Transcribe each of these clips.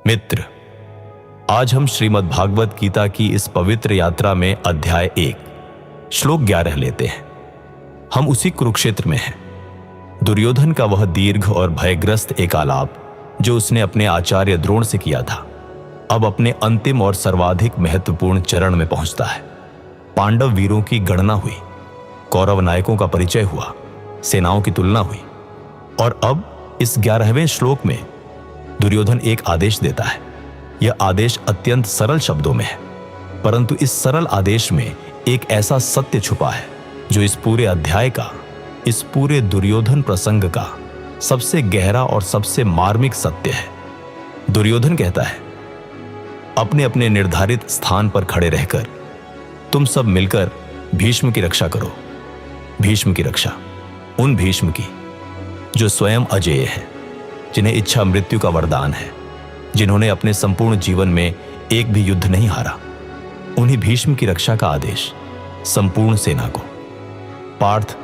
मित्र, आज हम श्रीमद् भागवत गीता की इस पवित्र यात्रा में अध्याय 1 श्लोक 11 लेते हैं। हम उसी कुरुक्षेत्र में हैं। दुर्योधन का वह दीर्घ और भयग्रस्त एकालाप जो उसने अपने आचार्य द्रोण से किया था, अब अपने अंतिम और सर्वाधिक महत्वपूर्ण चरण में पहुंचता है। पांडव वीरों की गणना हुई, कौरव नायकों का परिचय हुआ, सेनाओं की तुलना हुई, और अब इस 11वें श्लोक में दुर्योधन एक आदेश देता है। यह आदेश अत्यंत सरल शब्दों में है, परंतु इस सरल आदेश में एक ऐसा सत्य छुपा है जो इस पूरे अध्याय का, इस पूरे दुर्योधन प्रसंग का सबसे गहरा और सबसे मार्मिक सत्य है। दुर्योधन कहता है, अपने अपने निर्धारित स्थान पर खड़े रहकर तुम सब मिलकर भीष्म की रक्षा करो। भीष्म की रक्षा, उन भीष्म की जो स्वयं अजेय है, जिन्हें इच्छा मृत्यु का वरदान है, जिन्होंने अपने संपूर्ण जीवन में एक भी युद्ध नहीं हारा। उन्हीं भीष्म की रक्षा का आदेश संपूर्ण सेना को। पार्थ,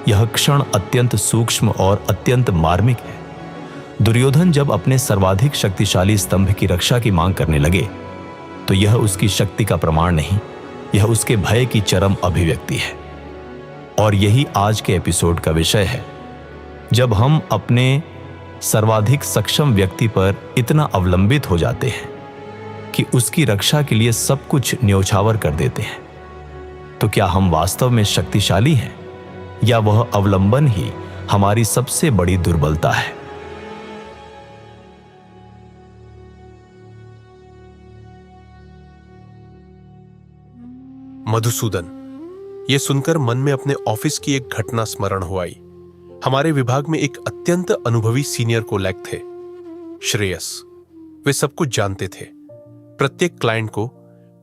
यह क्षण अत्यंत सूक्ष्म और अत्यंत मार्मिक है। दुर्योधन जब अपने सर्वाधिक शक्तिशाली स्तंभ की रक्षा की मांग करने लगे तो यह उसकी शक्ति का प्रमाण नहीं, यह उसके भय की चरम अभिव्यक्ति है। और यही आज के एपिसोड का विषय है। जब हम अपने सर्वाधिक सक्षम व्यक्ति पर इतना अवलंबित हो जाते हैं कि उसकी रक्षा के लिए सब कुछ न्यौछावर कर देते हैं, तो क्या हम वास्तव में शक्तिशाली हैं या वह अवलंबन ही हमारी सबसे बड़ी दुर्बलता है? मधुसूदन, यह सुनकर मन में अपने ऑफिस की एक घटना स्मरण हो आई। हमारे विभाग में एक अत्यंत अनुभवी सीनियर कोलैग थे, श्रेयस। वे सब कुछ जानते थे। प्रत्येक क्लाइंट को,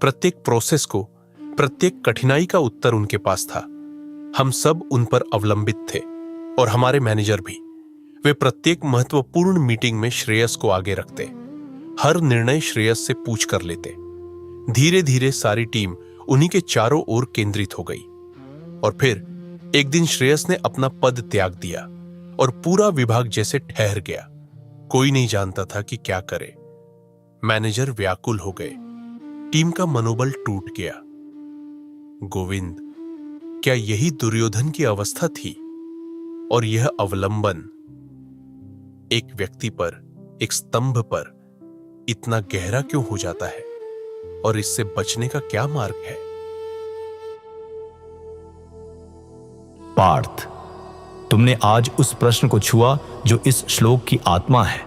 प्रत्येक प्रोसेस को, प्रत्येक कठिनाई का उत्तर उनके पास था। हम सब उन पर अवलंबित थे और हमारे मैनेजर भी। वे प्रत्येक महत्वपूर्ण मीटिंग में श्रेयस को आगे रखते, हर निर्णय श्रेयस से पूछ कर लेते। धीरे धीरे सारी टीम उन्हीं के चारों ओर केंद्रित हो गई। और फिर एक दिन श्रेयस ने अपना पद त्याग दिया और पूरा विभाग जैसे ठहर गया। कोई नहीं जानता था कि क्या करे। मैनेजर व्याकुल हो गए, टीम का मनोबल टूट गया। गोविंद, क्या यही दुर्योधन की अवस्था थी? और यह अवलंबन एक व्यक्ति पर, एक स्तंभ पर इतना गहरा क्यों हो जाता है? और इससे बचने का क्या मार्ग है? पार्थ, तुमने आज उस प्रश्न को छुआ जो इस श्लोक की आत्मा है।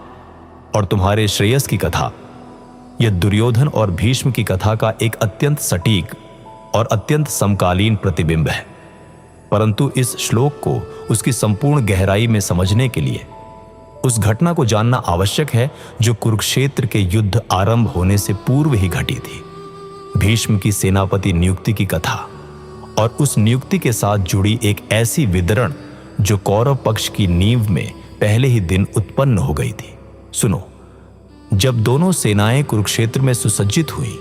और तुम्हारे श्रेयस की कथा, यह दुर्योधन और भीष्म की कथा का एक अत्यंत सटीक और अत्यंत समकालीन प्रतिबिंब है। परंतु इस श्लोक को उसकी संपूर्ण गहराई में समझने के लिए उस घटना को जानना आवश्यक है जो कुरुक्षेत्र के युद्ध आरंभ होने से पूर्व ही घटी थी। भीष्म की सेनापति नियुक्ति की कथा और उस नियुक्ति के साथ जुड़ी एक ऐसी विदरण जो कौरव पक्ष की नींव में पहले ही दिन उत्पन्न हो गई थी। सुनो, जब दोनों सेनाएं कुरुक्षेत्र में सुसज्जित हुई,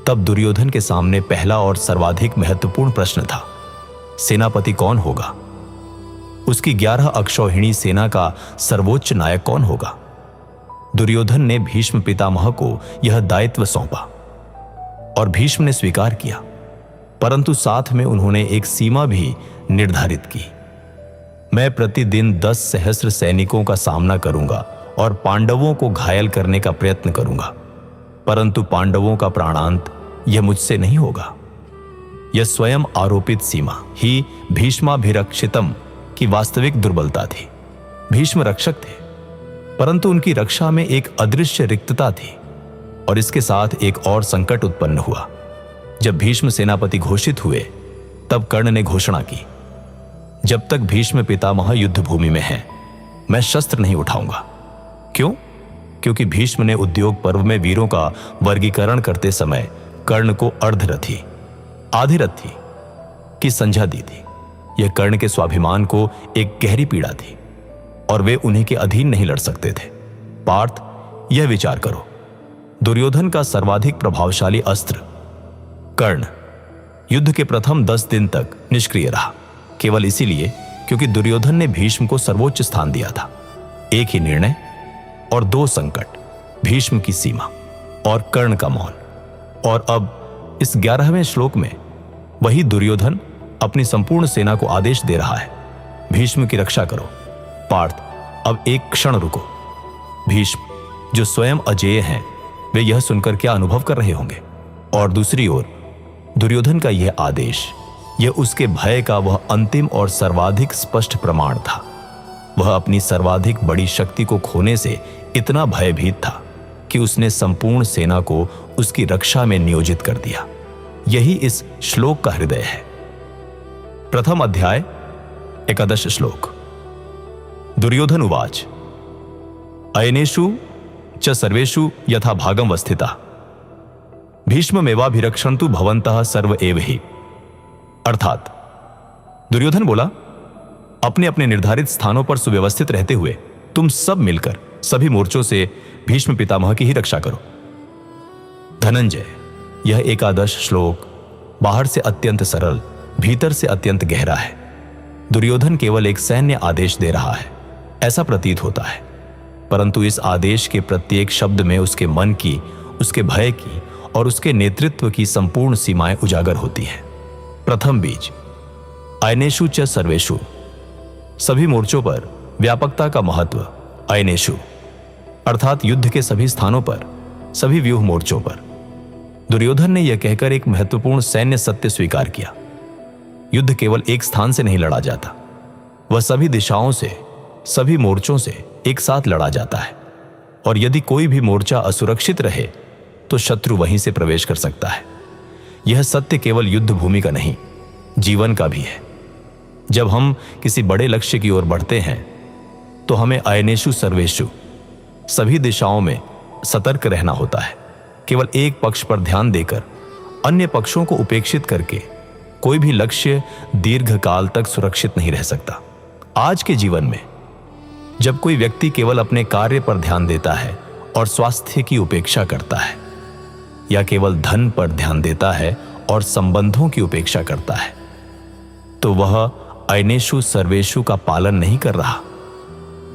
तब दुर्योधन के सामने पहला और सर्वाधिक महत्वपूर्ण प्रश्न था, सेनापति कौन होगा? उसकी 11 अक्षौहिणी सेना का सर्वोच्च नायक कौन होगा? दुर्योधन ने भीष्म पितामह को यह दायित्व सौंपा और भीष्म ने स्वीकार किया, परंतु साथ में उन्होंने एक सीमा भी निर्धारित की। मैं प्रतिदिन 10 सहस्त्र सैनिकों का सामना करूंगा और पांडवों को घायल करने का प्रयत्न करूंगा, परंतु पांडवों का प्राणांत यह मुझसे नहीं होगा। यह स्वयं आरोपित सीमा ही भीष्माभिरक्षितम की वास्तविक दुर्बलता थी। भीष्म रक्षक थे, परंतु उनकी रक्षा में एक अदृश्य रिक्तता थी। और इसके साथ एक और संकट उत्पन्न हुआ। जब भीष्म सेनापति घोषित हुए, तब कर्ण ने घोषणा की, जब तक भीष्म पितामह युद्ध भूमि में हैं, मैं शस्त्र नहीं उठाऊंगा। क्यों? क्योंकि भीष्म ने उद्योग पर्व में वीरों का वर्गीकरण करते समय कर्ण को अर्धरथी, आधी रथी की संज्ञा दी थी। यह कर्ण के स्वाभिमान को एक गहरी पीड़ा थी और वे उन्हीं के अधीन नहीं लड़ सकते थे। पार्थ, यह विचार करो, दुर्योधन का सर्वाधिक प्रभावशाली अस्त्र कर्ण युद्ध के प्रथम 10 दिन तक निष्क्रिय रहा, केवल इसीलिए क्योंकि दुर्योधन ने भीष्म को सर्वोच्च स्थान दिया था। एक ही निर्णय और 2 संकट, भीष्म की सीमा और कर्ण का मौन। और अब इस 11वें श्लोक में वही दुर्योधन अपनी संपूर्ण सेना को आदेश दे रहा है, भीष्म की रक्षा करो। पार्थ, अब एक क्षण रुको। भीष्म, जो स्वयं अजेय हैं, वे यह सुनकर क्या अनुभव कर रहे होंगे। और दूसरी ओर दुर्योधन का यह आदेश, यह उसके भय का वह अंतिम और सर्वाधिक स्पष्ट प्रमाण था। वह अपनी सर्वाधिक बड़ी शक्ति को खोने से इतना भयभीत था कि उसने संपूर्ण सेना को उसकी रक्षा में नियोजित कर दिया। यही इस श्लोक का हृदय है। प्रथम अध्याय 11 श्लोक। दुर्योधन उवाच अयनेषु च सर्वेषु यथा भागम वस्थिता भीष्ममेवाभिरक्षन्तु भवन्तः सर्व एव हि। अर्थात दुर्योधन बोला, अपने अपने निर्धारित स्थानों पर सुव्यवस्थित रहते हुए तुम सब मिलकर सभी मोर्चों से भीष्म पितामह की ही रक्षा करो। धनंजय, यह 11 श्लोक बाहर से अत्यंत सरल, भीतर से अत्यंत गहरा है। दुर्योधन केवल एक सैन्य आदेश दे रहा है, ऐसा प्रतीत होता है, परंतु इस आदेश के प्रत्येक शब्द में उसके मन की, उसके भय की और उसके नेतृत्व की संपूर्ण सीमाएं उजागर होती हैं। प्रथम बीज, अयनेषु च सर्वेषु, सभी मोर्चों पर व्यापकता का महत्व। अयनेषु अर्थात युद्ध के सभी स्थानों पर, सभी व्यूह मोर्चों पर। दुर्योधन ने यह कहकर एक महत्वपूर्ण सैन्य सत्य स्वीकार किया, युद्ध केवल एक स्थान से नहीं लड़ा जाता, वह सभी दिशाओं से, सभी मोर्चों से एक साथ लड़ा जाता है। और यदि कोई भी मोर्चा असुरक्षित रहे तो शत्रु वहीं से प्रवेश कर सकता है। यह सत्य केवल युद्ध भूमि का नहीं, जीवन का भी है। जब हम किसी बड़े लक्ष्य की ओर बढ़ते हैं तो हमें अयनेषु सर्वेषु, सभी दिशाओं में सतर्क रहना होता है। केवल एक पक्ष पर ध्यान देकर अन्य पक्षों को उपेक्षित करके कोई भी लक्ष्य दीर्घकाल तक सुरक्षित नहीं रह सकता। आज के जीवन में जब कोई व्यक्ति केवल अपने कार्य पर ध्यान देता है और स्वास्थ्य की उपेक्षा करता है, या केवल धन पर ध्यान देता है और संबंधों की उपेक्षा करता है, तो वह अयनेषु सर्वेषु का पालन नहीं कर रहा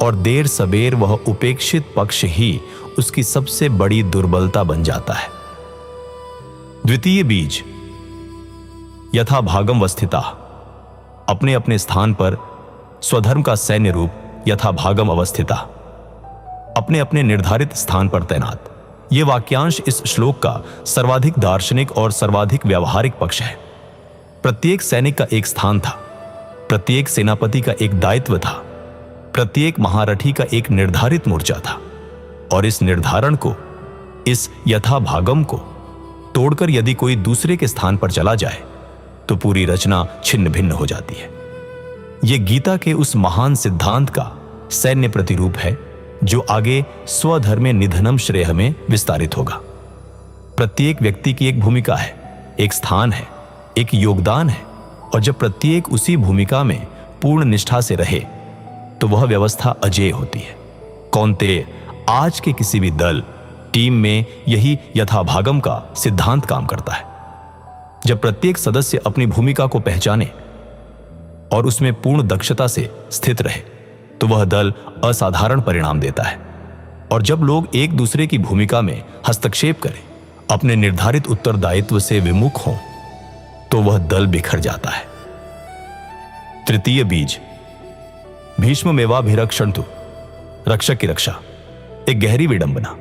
और देर सबेर वह उपेक्षित पक्ष ही उसकी सबसे बड़ी दुर्बलता बन जाता है। द्वितीय बीज, यथा भागम वस्थिता, अपने अपने स्थान पर स्वधर्म का सैन्य रूप यथा भागम अवस्थिता, अपने अपने निर्धारित स्थान पर तैनात। यह वाक्यांश इस श्लोक का सर्वाधिक दार्शनिक और सर्वाधिक व्यावहारिक पक्ष है। प्रत्येक सैनिक का एक स्थान था, प्रत्येक सेनापति का एक दायित्व था, प्रत्येक महारथी का एक निर्धारित मोर्चा था। और इस निर्धारण को, इस यथाभागम को तोड़कर यदि कोई दूसरे के स्थान पर चला जाए तो पूरी रचना छिन्न भिन्न हो जाती है। यह गीता के उस महान सिद्धांत का सैन्य प्रतिरूप है जो आगे स्वधर्मे निधनम श्रेय में विस्तारित होगा। प्रत्येक व्यक्ति की एक भूमिका है, एक स्थान है, एक योगदान है, और जब प्रत्येक उसी भूमिका में पूर्ण निष्ठा से रहे तो वह व्यवस्था अजेय होती है। कौन्तेय, आज के किसी भी दल, टीम में यही यथाभागम का सिद्धांत काम करता है। जब प्रत्येक सदस्य अपनी भूमिका को पहचाने और उसमें पूर्ण दक्षता से स्थित रहे तो वह दल असाधारण परिणाम देता है। और जब लोग एक दूसरे की भूमिका में हस्तक्षेप करें, अपने निर्धारित उत्तरदायित्व से विमुख हों, तो वह दल बिखर जाता है। तृतीय बीज, भीष्ममेवाभिरक्षन्तु, रक्षक की रक्षा, एक गहरी विडंबना।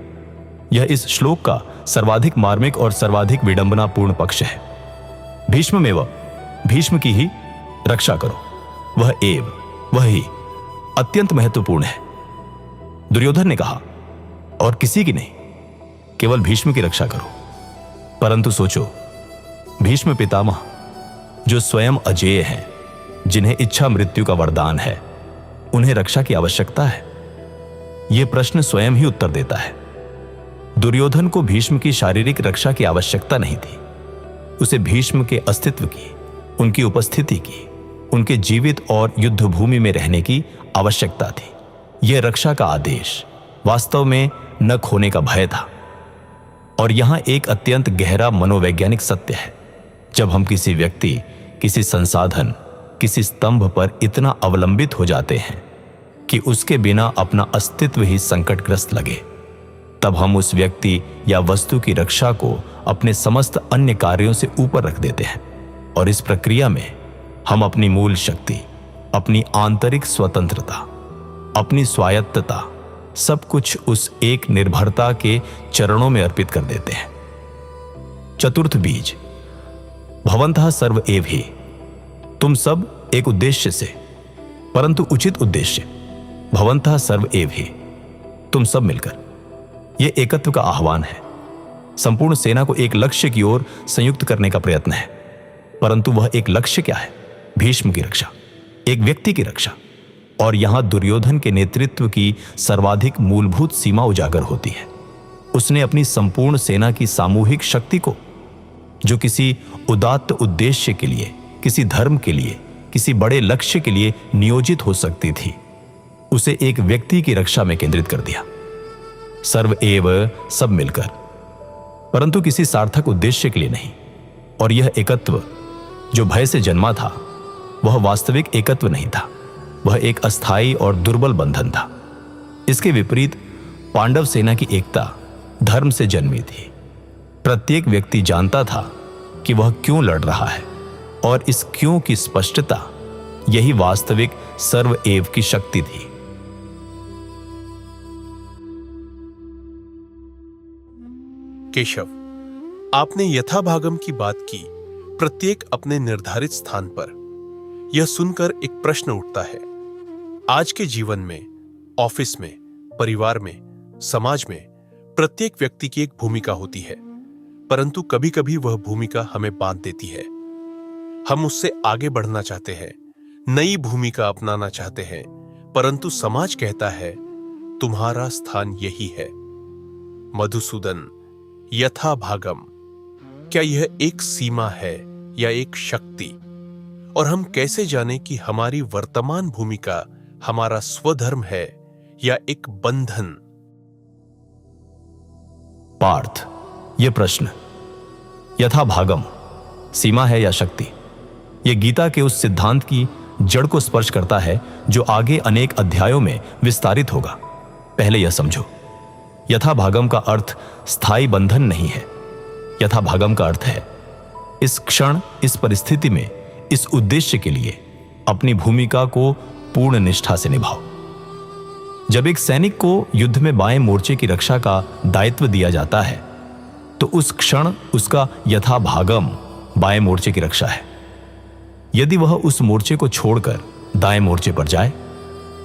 यह इस श्लोक का सर्वाधिक मार्मिक और सर्वाधिक विडंबनापूर्ण पक्ष है। भीष्ममेव, भीष्म की ही रक्षा करो, वह एव, वह ही अत्यंत महत्वपूर्ण है। दुर्योधन ने कहा, और किसी की नहीं, केवल भीष्म की रक्षा करो। परंतु सोचो, भीष्म पितामह जो स्वयं अजेय हैं, जिन्हें इच्छा मृत्यु का वरदान है, उन्हें रक्षा की आवश्यकता है? यह प्रश्न स्वयं ही उत्तर देता है। दुर्योधन को भीष्म की शारीरिक रक्षा की आवश्यकता नहीं थी, उसे भीष्म के अस्तित्व की, उनकी उपस्थिति की, उनके जीवित और युद्ध भूमि में रहने की आवश्यकता थी। यह रक्षा का आदेश वास्तव में न खोने का भय था। और यहां एक अत्यंत गहरा मनोवैज्ञानिक सत्य है। जब हम किसी व्यक्ति, किसी संसाधन, किसी स्तंभ पर इतना अवलंबित हो जाते हैं कि उसके बिना अपना अस्तित्व ही संकटग्रस्त लगे, तब हम उस व्यक्ति या वस्तु की रक्षा को अपने समस्त अन्य कार्यों से ऊपर रख देते हैं, और इस प्रक्रिया में हम अपनी मूल शक्ति, अपनी आंतरिक स्वतंत्रता, अपनी स्वायत्तता, सब कुछ उस एक निर्भरता के चरणों में अर्पित कर देते हैं। चतुर्थ बीज, भवन्तः सर्व एव हि। तुम सब एक उद्देश्य से, परंतु उचित उद्देश्य, भवन्तः सर्व एव हि, तुम सब मिलकर। यह एकत्व का आह्वान है। संपूर्ण सेना को एक लक्ष्य की ओर संयुक्त करने का प्रयत्न है, परंतु वह एक लक्ष्य क्या है? भीष्म की रक्षा, एक व्यक्ति की रक्षा। और यहां दुर्योधन के नेतृत्व की सर्वाधिक मूलभूत सीमा उजागर होती है। उसने अपनी संपूर्ण सेना की सामूहिक शक्ति को, जो किसी उदात्त उद्देश्य के लिए, किसी धर्म के लिए, किसी बड़े लक्ष्य के लिए नियोजित हो सकती थी, उसे एक व्यक्ति की रक्षा में केंद्रित कर दिया। सर्व एव, सब मिलकर, परंतु किसी सार्थक उद्देश्य के लिए नहीं। और यह एकत्व जो भय से जन्मा था, वह वास्तविक एकत्व नहीं था, वह एक अस्थायी और दुर्बल बंधन था। इसके विपरीत पांडव सेना की एकता धर्म से जन्मी थी। प्रत्येक व्यक्ति जानता था कि वह क्यों लड़ रहा है, और इस क्यों की स्पष्टता, यही वास्तविक सर्व एव की शक्ति थी। केशव, आपने यथाभागम की बात की, प्रत्येक अपने निर्धारित स्थान पर। यह सुनकर एक प्रश्न उठता है। आज के जीवन में, ऑफिस में, परिवार में, समाज में प्रत्येक व्यक्ति की एक भूमिका होती है, परंतु कभी कभी वह भूमिका हमें बांध देती है। हम उससे आगे बढ़ना चाहते हैं, नई भूमिका अपनाना चाहते हैं, परंतु समाज कहता है तुम्हारा स्थान यही है। मधुसूदन, यथाभागम, क्या यह एक सीमा है या एक शक्ति? और हम कैसे जाने कि हमारी वर्तमान भूमिका हमारा स्वधर्म है या एक बंधन? पार्थ, यह प्रश्न, यथाभागम, सीमा है या शक्ति, यह गीता के उस सिद्धांत की जड़ को स्पर्श करता है जो आगे अनेक अध्यायों में विस्तारित होगा। पहले यह समझो, यथाभागम का अर्थ स्थायी बंधन नहीं है। यथाभागम का अर्थ है इस क्षण, इस परिस्थिति में, इस उद्देश्य के लिए अपनी भूमिका को पूर्ण निष्ठा से निभाओ। जब एक सैनिक को युद्ध में बाएं मोर्चे की रक्षा का दायित्व दिया जाता है, तो उस क्षण उसका यथाभागम बाएं मोर्चे की रक्षा है। यदि वह उस मोर्चे को छोड़कर दाएं मोर्चे पर जाए,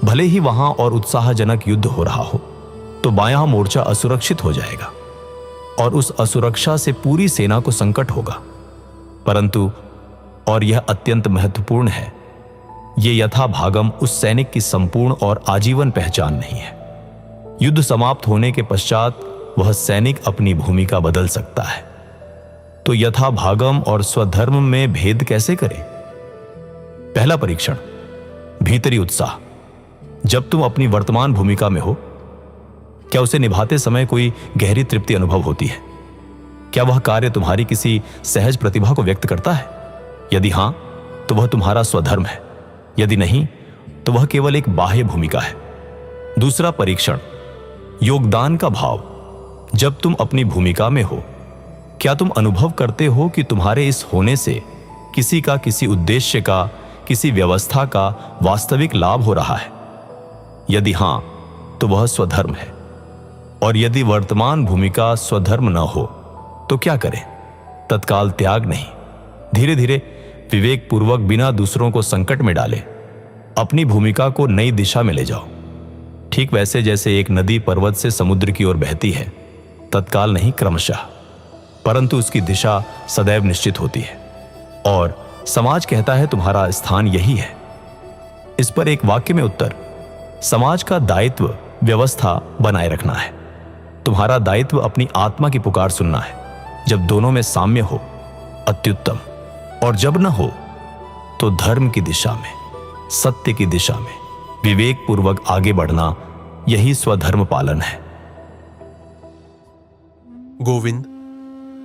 भले ही वहां और उत्साहजनक युद्ध हो रहा हो, तो बायां मोर्चा असुरक्षित हो जाएगा और उस असुरक्षा से पूरी सेना को संकट होगा। परंतु, और यह अत्यंत महत्वपूर्ण है, यह यथाभागम उस सैनिक की संपूर्ण और आजीवन पहचान नहीं है। युद्ध समाप्त होने के पश्चात वह सैनिक अपनी भूमिका बदल सकता है। तो यथाभागम और स्वधर्म में भेद कैसे करें? पहला परीक्षण, भीतरी उत्साह। जब तुम अपनी वर्तमान भूमिका में हो, क्या उसे निभाते समय कोई गहरी तृप्ति अनुभव होती है? क्या वह कार्य तुम्हारी किसी सहज प्रतिभा को व्यक्त करता है? यदि हां, तो वह तुम्हारा स्वधर्म है। यदि नहीं, तो वह केवल एक बाह्य भूमिका है। दूसरा परीक्षण, योगदान का भाव। जब तुम अपनी भूमिका में हो, क्या तुम अनुभव करते हो कि तुम्हारे इस होने से किसी का, किसी उद्देश्य का, किसी व्यवस्था का वास्तविक लाभ हो रहा है? यदि हां, तो वह स्वधर्म है। और यदि वर्तमान भूमिका स्वधर्म न हो, तो क्या करें? तत्काल त्याग नहीं, धीरे धीरे विवेक पूर्वक, बिना दूसरों को संकट में डाले, अपनी भूमिका को नई दिशा में ले जाओ। ठीक वैसे जैसे एक नदी पर्वत से समुद्र की ओर बहती है, तत्काल नहीं, क्रमशः, परंतु उसकी दिशा सदैव निश्चित होती है। और समाज कहता है तुम्हारा स्थान यही है। इस पर एक वाक्य में उत्तर, समाज का दायित्व व्यवस्था बनाए रखना है। तुम्हारा दायित्व अपनी आत्मा की पुकार सुनना है। जब दोनों में साम्य हो, अत्युत्तम, और जब न हो, तो धर्म की दिशा में, सत्य की दिशा में विवेक पूर्वक आगे बढ़ना, यही स्वधर्म पालन है। गोविंद,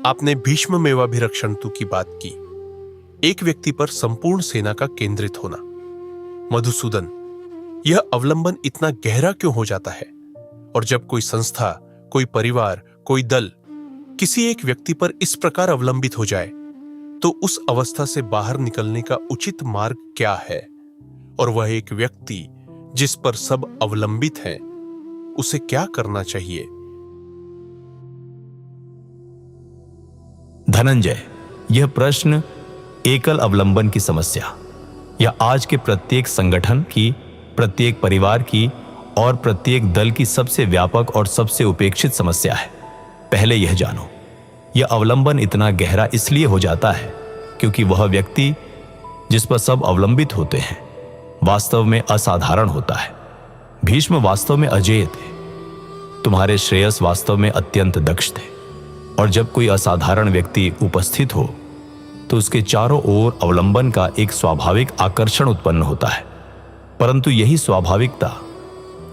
आपने भीष्ममेवाभिरक्षन्तु की बात की, एक व्यक्ति पर संपूर्ण सेना का केंद्रित होना। मधुसूदन, यह अवलंबन इतना गहरा क्यों हो जाता है? और जब कोई संस्था, कोई परिवार, कोई दल किसी एक व्यक्ति पर इस प्रकार अवलंबित हो जाए तो उस अवस्था से बाहर निकलने का उचित मार्ग क्या है? और वह एक व्यक्ति जिस पर सब अवलंबित है, उसे क्या करना चाहिए? धनंजय, यह प्रश्न एकल अवलंबन की समस्या या आज के प्रत्येक संगठन की, प्रत्येक परिवार की और प्रत्येक दल की सबसे व्यापक और सबसे उपेक्षित समस्या है। पहले यह जानो, यह अवलंबन इतना गहरा इसलिए हो जाता है क्योंकि वह व्यक्ति जिस पर सब अवलंबित होते हैं वास्तव में असाधारण होता है। भीष्म वास्तव में अजेय थे, तुम्हारे श्रेयस वास्तव में अत्यंत दक्ष थे, और जब कोई असाधारण व्यक्ति उपस्थित हो तो उसके चारों ओर अवलंबन का एक स्वाभाविक आकर्षण उत्पन्न होता है। परंतु यही स्वाभाविकता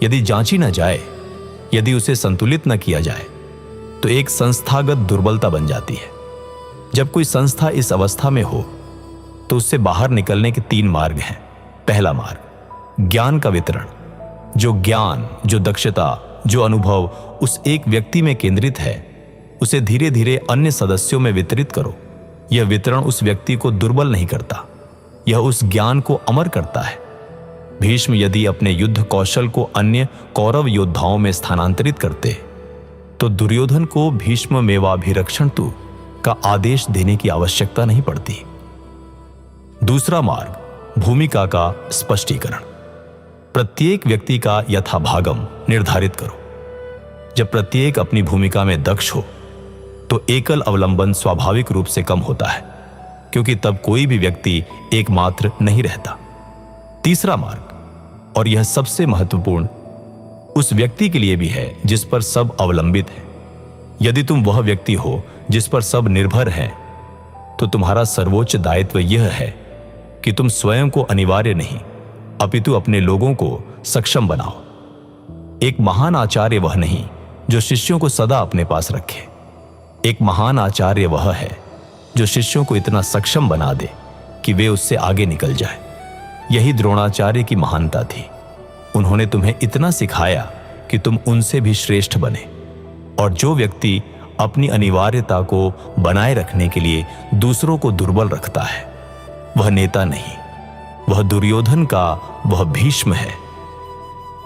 यदि जांची न जाए, यदि उसे संतुलित न किया जाए, तो एक संस्थागत दुर्बलता बन जाती है। जब कोई संस्था इस अवस्था में हो तो उससे बाहर निकलने के 3 मार्ग हैं। पहला मार्ग, ज्ञान का वितरण। जो ज्ञान, जो दक्षता, जो अनुभव उस एक व्यक्ति में केंद्रित है, उसे धीरे धीरे अन्य सदस्यों में वितरित करो। यह वितरण उस व्यक्ति को दुर्बल नहीं करता, यह उस ज्ञान को अमर करता है। भीष्म यदि अपने युद्ध कौशल को अन्य कौरव योद्धाओं में स्थानांतरित करते तो दुर्योधन को भीष्म मेवाभिरक्षण तु का आदेश देने की आवश्यकता नहीं पड़ती। दूसरा मार्ग, भूमिका का स्पष्टीकरण। प्रत्येक व्यक्ति का यथाभागम निर्धारित करो। जब प्रत्येक अपनी भूमिका में दक्ष हो तो एकल अवलंबन स्वाभाविक रूप से कम होता है, क्योंकि तब कोई भी व्यक्ति एकमात्र नहीं रहता। तीसरा मार्ग, और यह सबसे महत्वपूर्ण, उस व्यक्ति के लिए भी है जिस पर सब अवलंबित है। यदि तुम वह व्यक्ति हो जिस पर सब निर्भर है, तो तुम्हारा सर्वोच्च दायित्व यह है कि तुम स्वयं को अनिवार्य नहीं, अपितु अपने लोगों को सक्षम बनाओ। एक महान आचार्य वह नहीं जो शिष्यों को सदा अपने पास रखे। एक महान आचार्य वह है जो शिष्यों को इतना सक्षम बना दे कि वे उससे आगे निकल जाए। यही द्रोणाचार्य की महानता थी। उन्होंने तुम्हें इतना सिखाया कि तुम उनसे भी श्रेष्ठ बने। और जो व्यक्ति अपनी अनिवार्यता को बनाए रखने के लिए दूसरों को दुर्बल रखता है, वह नेता नहीं, वह दुर्योधन का वह भीष्म है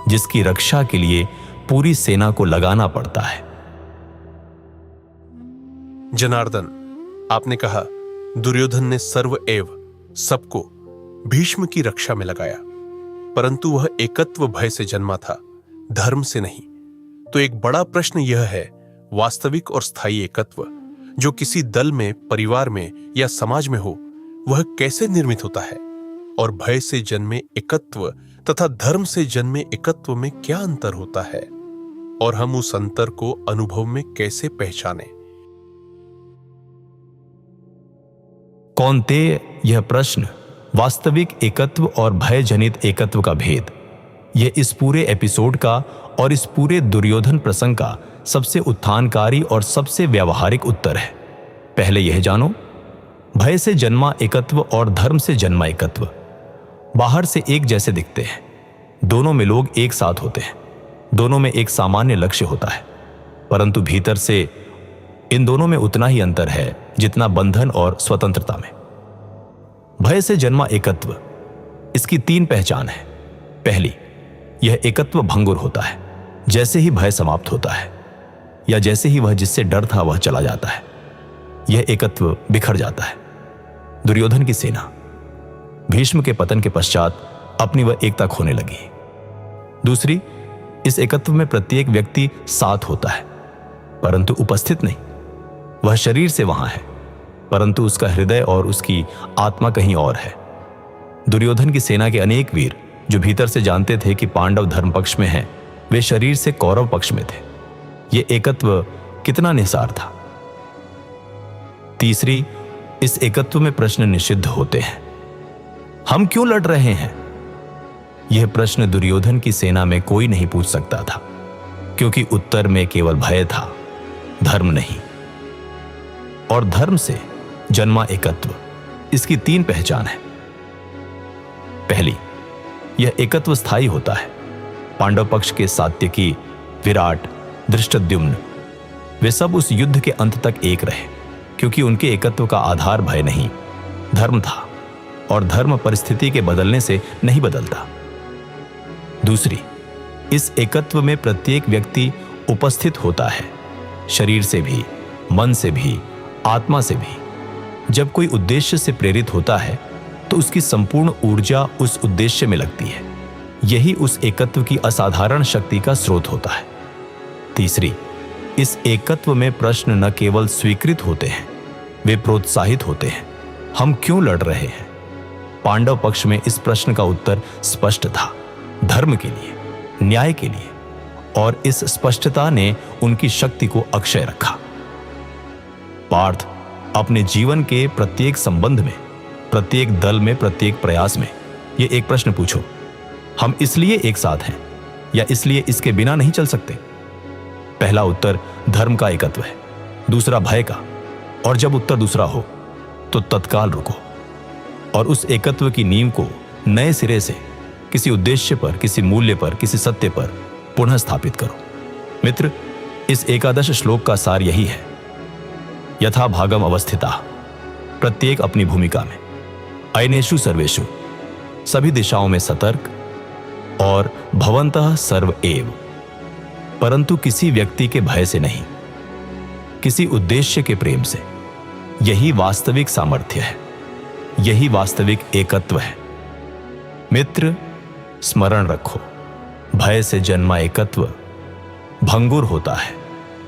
जिसकी रक्षा के लिए पूरी सेना को लगाना पड़ता है। जनार्दन, आपने कहा दुर्योधन ने सर्वएव सबको भीष्म की रक्षा में लगाया, परंतु वह एकत्व भय से जन्मा था, धर्म से नहीं। तो एक बड़ा प्रश्न यह है, वास्तविक और स्थायी एकत्व जो किसी दल में, परिवार में या समाज में हो, वह कैसे निर्मित होता है? और भय से जन्मे एकत्व तथा धर्म से जन्मे एकत्व में क्या अंतर होता है? और हम उस अंतर को अनुभव में कैसे पहचानें? कौन्तेय, यह प्रश्न वास्तविक एकत्व और भय जनित एकत्व का भेद, यह इस पूरे एपिसोड का और इस पूरे दुर्योधन प्रसंग का सबसे उत्थानकारी और सबसे व्यावहारिक उत्तर है। पहले यह जानो, भय से जन्मा एकत्व और धर्म से जन्मा एकत्व बाहर से एक जैसे दिखते हैं। दोनों में लोग एक साथ होते हैं, दोनों में एक सामान्य लक्ष्य होता है, परंतु भीतर से इन दोनों में उतना ही अंतर है जितना बंधन और स्वतंत्रता में। भय से जन्मा एकत्व, इसकी 3 पहचान है। पहली, यह एकत्व भंगुर होता है जैसे ही भय समाप्त होता है, या जैसे ही वह जिससे डर था वह चला जाता है, यह एकत्व बिखर जाता है। दुर्योधन की सेना भीष्म के पतन के पश्चात अपनी वह एकता खोने लगी। दूसरी, इस एकत्व में प्रत्येक व्यक्ति साथ होता है परंतु उपस्थित नहीं। वह शरीर से वहां है परंतु उसका हृदय और उसकी आत्मा कहीं और है। दुर्योधन की सेना के अनेक वीर जो भीतर से जानते थे कि पांडव धर्म पक्ष में हैं, वे शरीर से कौरव पक्ष में थे। यह एकत्व कितना निसार था। तीसरी, इस एकत्व में प्रश्न निषिद्ध होते हैं। हम क्यों लड़ रहे हैं? यह प्रश्न दुर्योधन की सेना में कोई नहीं पूछ सकता था, क्योंकि उत्तर में केवल भय था, धर्म नहीं। और धर्म से जन्मा एकत्व, इसकी 3 पहचान है। पहली, यह एकत्व स्थायी होता है। पांडव पक्ष के सात्यकी, विराट, धृष्टद्युम्न, वे सब उस युद्ध के अंत तक एक रहे, क्योंकि उनके एकत्व का आधार भय नहीं, धर्म था, और धर्म परिस्थिति के बदलने से नहीं बदलता। दूसरी, इस एकत्व में प्रत्येक व्यक्ति उपस्थित होता है, शरीर से भी, मन से भी, आत्मा से भी। जब कोई उद्देश्य से प्रेरित होता है तो उसकी संपूर्ण ऊर्जा उस उद्देश्य में लगती है। यही उस एकत्व की असाधारण शक्ति का स्रोत होता है। तीसरी, इस एकत्व में प्रश्न न केवल स्वीकृत होते हैं, वे प्रोत्साहित होते हैं। हम क्यों लड़ रहे हैं? पांडव पक्ष में इस प्रश्न का उत्तर स्पष्ट था, धर्म के लिए, न्याय के लिए, और इस स्पष्टता ने उनकी शक्ति को अक्षय रखा। पार्थ, अपने जीवन के प्रत्येक संबंध में, प्रत्येक दल में, प्रत्येक प्रयास में ये एक प्रश्न पूछो, हम इसलिए एक साथ हैं या इसलिए इसके बिना नहीं चल सकते? पहला उत्तर धर्म का एकत्व है, दूसरा भय का, और जब उत्तर दूसरा हो तो तत्काल रुको और उस एकत्व की नींव को नए सिरे से किसी उद्देश्य पर, किसी मूल्य पर, किसी सत्य पर पुनः स्थापित करो। मित्र, इस एकादश श्लोक का सार यही है, यथा भागम अवस्थिता, प्रत्येक अपनी भूमिका में, अयनेषु सर्वेषु, सभी दिशाओं में सतर्क, और भवन्तः सर्व एव, परंतु किसी व्यक्ति के भय से नहीं, किसी उद्देश्य के प्रेम से। यही वास्तविक सामर्थ्य है, यही वास्तविक एकत्व है। मित्र, स्मरण रखो, भय से जन्मा एकत्व भंगुर होता है,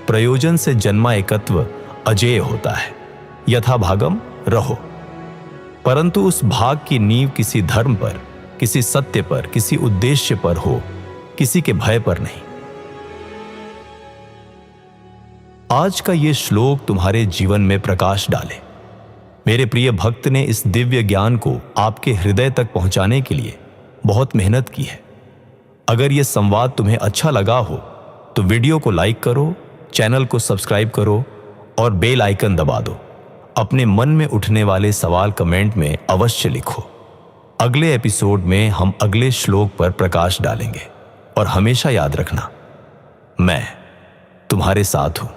प्रयोजन से जन्मा एकत्व अजेय होता है। यथा भागम रहो, परंतु उस भाग की नींव किसी धर्म पर, किसी सत्य पर, किसी उद्देश्य पर हो, किसी के भय पर नहीं। आज का यह श्लोक तुम्हारे जीवन में प्रकाश डाले। मेरे प्रिय भक्त ने इस दिव्य ज्ञान को आपके हृदय तक पहुंचाने के लिए बहुत मेहनत की है। अगर यह संवाद तुम्हें अच्छा लगा हो तो वीडियो को लाइक करो, चैनल को सब्सक्राइब करो और बेल आइकन दबा दो। अपने मन में उठने वाले सवाल कमेंट में अवश्य लिखो। अगले एपिसोड में हम अगले श्लोक पर प्रकाश डालेंगे। और हमेशा याद रखना, मैं तुम्हारे साथ हूं।